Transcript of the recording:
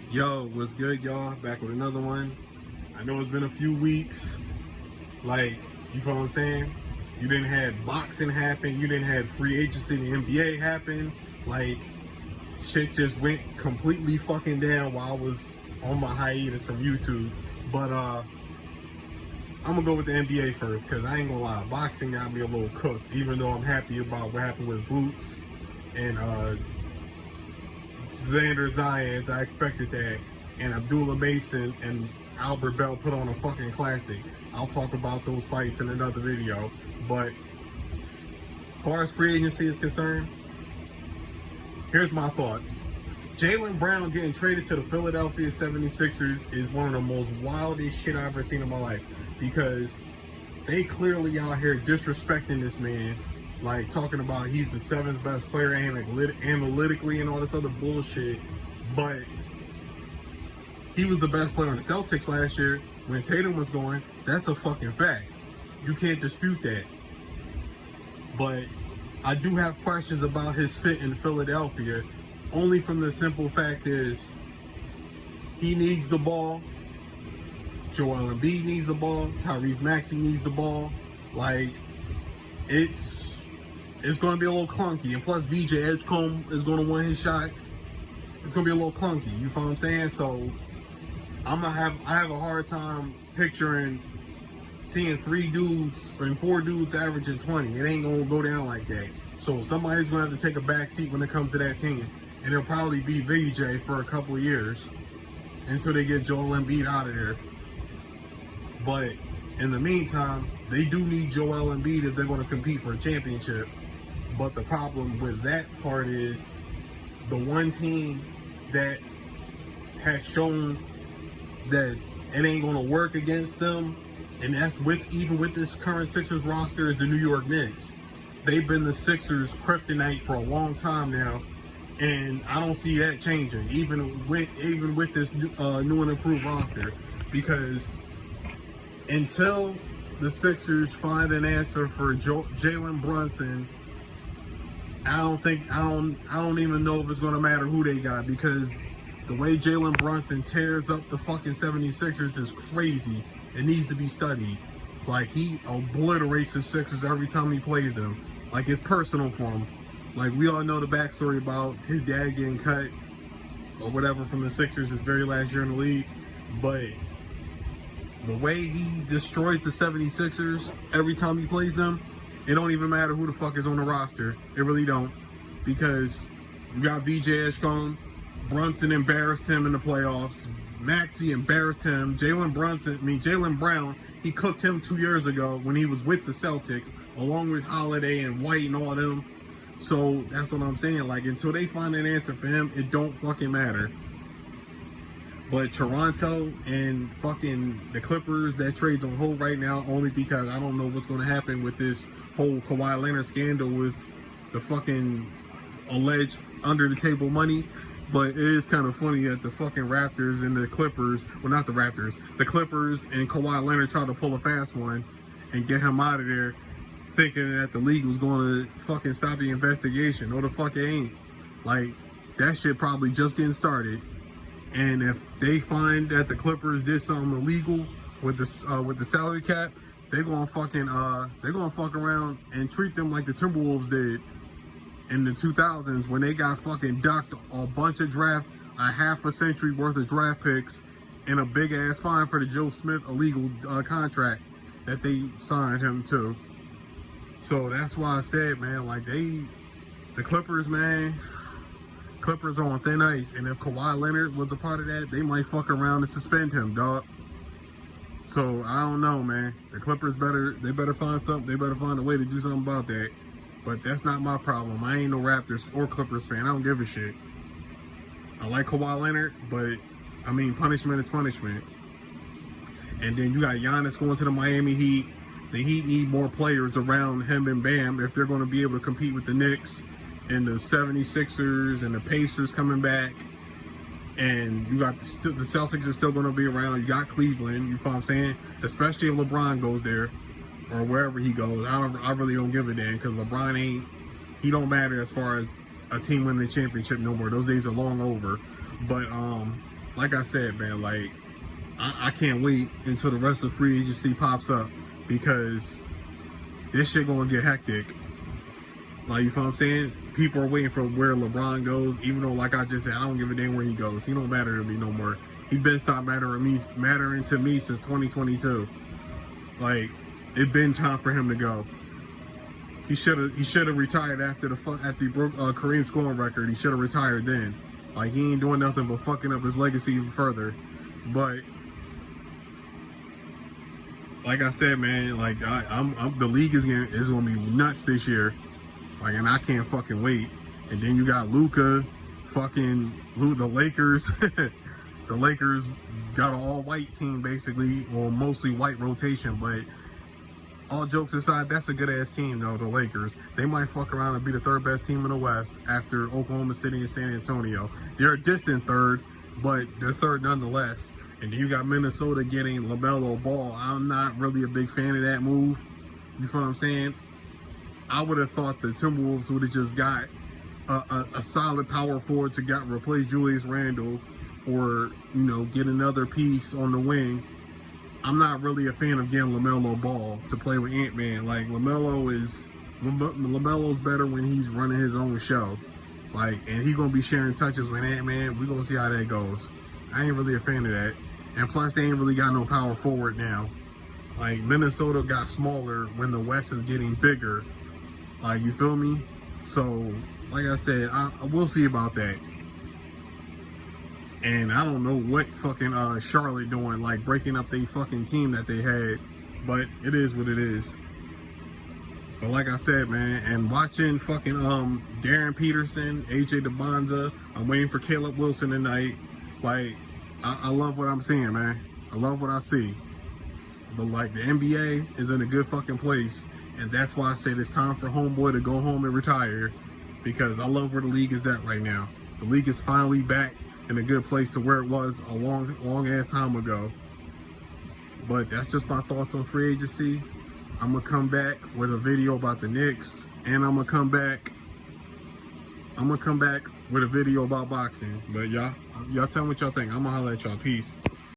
Yo, what's good, y'all? Back with another one. I know it's been a few weeks. Like, you know what I'm saying? You didn't have boxing happen. You didn't have free agency in the NBA happen. Like, shit just went completely fucking down while I was on my hiatus from YouTube. But I'm gonna go with the NBA first, because I ain't gonna lie, boxing got me a little cooked. Even though I'm happy about what happened with Boots and Xander Zayas, I expected that, and Abdullah Mason and Albert Bell put on a fucking classic. I'll talk about those fights in another video. But as far as free agency is concerned, here's my thoughts. Jaylen Brown getting traded to the Philadelphia 76ers is one of the most wildest shit I've ever seen in my life, because they clearly out here disrespecting this man, like talking about he's the seventh best player analytically and all this other bullshit. But he was the best player on the Celtics last year when Tatum was going. That's a fucking fact. You can't dispute that. But I do have questions about his fit in Philadelphia, only from the simple fact is he needs the ball. Joel Embiid needs the ball. Tyrese Maxey needs the ball. Like, it's going to be a little clunky. And plus, VJ Edgecombe is going to win his shots. It's going to be a little clunky. You know what I'm saying? So, I have a hard time picturing seeing four dudes averaging 20. It ain't going to go down like that. So, somebody's going to have to take a back seat when it comes to that team. And it'll probably be VJ for a couple of years until they get Joel Embiid out of there. But in the meantime, they do need Joel Embiid if they're going to compete for a championship. But the problem with that part is the one team that has shown that it ain't going to work against them, and that's even with this current Sixers roster, is the New York Knicks. They've been the Sixers' kryptonite for a long time now, and I don't see that changing, even with this new and improved roster, because until the Sixers find an answer for Jalen Brunson, I don't even know if it's going to matter who they got, because the way Jalen Brunson tears up the fucking 76ers is crazy. It needs to be studied. Like, he obliterates the Sixers every time he plays them. Like, it's personal for him. Like, we all know the backstory about his dad getting cut or whatever from the Sixers his very last year in the league. But the way he destroys the 76ers every time he plays them, it don't even matter who the fuck is on the roster. It really don't. Because you got VJ Edgecombe, Brunson embarrassed him in the playoffs, Maxey embarrassed him, Jaylen Brown, he cooked him 2 years ago when he was with the Celtics, along with Holiday and White and all of them. So that's what I'm saying. Like, until they find an answer for him, it don't fucking matter. But Toronto and fucking the Clippers, that trade's on hold right now, only because I don't know what's going to happen with this whole Kawhi Leonard scandal with the fucking alleged under the table money. But it is kind of funny that the fucking Raptors and the Clippers, well, not the Raptors, the Clippers and Kawhi Leonard tried to pull a fast one and get him out of there, thinking that the league was going to fucking stop the investigation. No, the fuck it ain't. Like, that shit probably just getting started. And if they find that the Clippers did something illegal with the salary cap, they're gonna fuck around and treat them like the Timberwolves did in the 2000s when they got fucking ducked a half a century worth of draft picks and a big ass fine for the Joe Smith illegal contract that they signed him to. So that's why I said, man, like, the Clippers, man. Clippers are on thin ice, and if Kawhi Leonard was a part of that, they might fuck around and suspend him, dog. So I don't know, man. The Clippers better find something. They better find a way to do something about that. But that's not my problem. I ain't no Raptors or Clippers fan. I don't give a shit. I like Kawhi Leonard, but I mean, punishment is punishment. And then you got Giannis going to the Miami Heat. The Heat need more players around him and Bam if they're going to be able to compete with the Knicks and the 76ers and the Pacers coming back. And you got the Celtics are still going to be around. You got Cleveland, you know what I'm saying? Especially if LeBron goes there or wherever he goes. I really don't give a damn, because LeBron he don't matter as far as a team winning the championship no more. Those days are long over. But like I said, man, like I can't wait until the rest of free agency pops up, because this shit gonna get hectic. Like, you know what I'm saying? People are waiting for where LeBron goes, even though, like I just said, I don't give a damn where he goes. He don't matter to me no more. He been stopped mattering to me since 2022. Like, it been time for him to go. He should have retired after he broke Kareem's scoring record. He should have retired then. Like, he ain't doing nothing but fucking up his legacy even further. But like I said, man, like the league is gonna be nuts this year. Like, and I can't fucking wait. And then you got Luka, the Lakers. The Lakers got an all-white team, basically, or mostly white rotation. But all jokes aside, that's a good-ass team, though, the Lakers. They might fuck around and be the third-best team in the West after Oklahoma City and San Antonio. They're a distant third, but they're third nonetheless. And then you got Minnesota getting LaMelo Ball. I'm not really a big fan of that move. You feel what I'm saying? I would have thought the Timberwolves would have just got a solid power forward to replace Julius Randle, or, you know, get another piece on the wing. I'm not really a fan of getting LaMelo Ball to play with Ant-Man. Like, LaMelo's better when he's running his own show. Like, and he's gonna be sharing touches with Ant-Man. We're gonna see how that goes. I ain't really a fan of that. And plus, they ain't really got no power forward now. Like, Minnesota got smaller when the West is getting bigger. Like, you feel me? So, like I said, I will see about that. And I don't know what fucking Charlotte doing, like breaking up their fucking team that they had. But it is what it is. But like I said, man, and watching fucking Darren Peterson, AJ DeBonza, I'm waiting for Caleb Wilson tonight. Like, I love what I'm seeing, man. I love what I see. But like, the NBA is in a good fucking place. And that's why I said it's time for homeboy to go home and retire. Because I love where the league is at right now. The league is finally back in a good place to where it was a long ass time ago. But that's just my thoughts on free agency. I'm gonna come back with a video about the Knicks, and I'm gonna come back with a video about boxing. But y'all tell me what y'all think. I'm gonna holler at y'all. Peace.